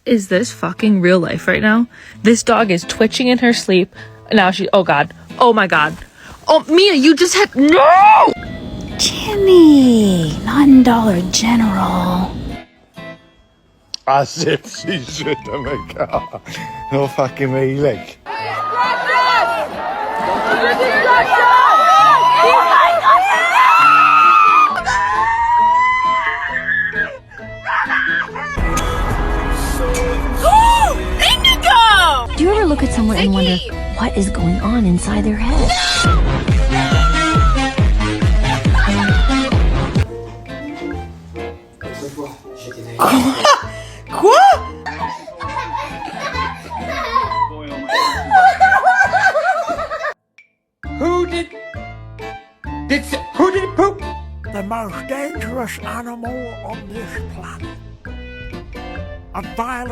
is this fucking real life right now? This dog is twitching in her sleep. Now oh God. Oh my God. Oh, Mia, you just had, no! Jimmy, not in Dollar General. As if she should in the car. No fucking me, like. Do you ever look at someone and wonder what is going on inside their head? Who did it poop? The most dangerous animal on this planet. A violent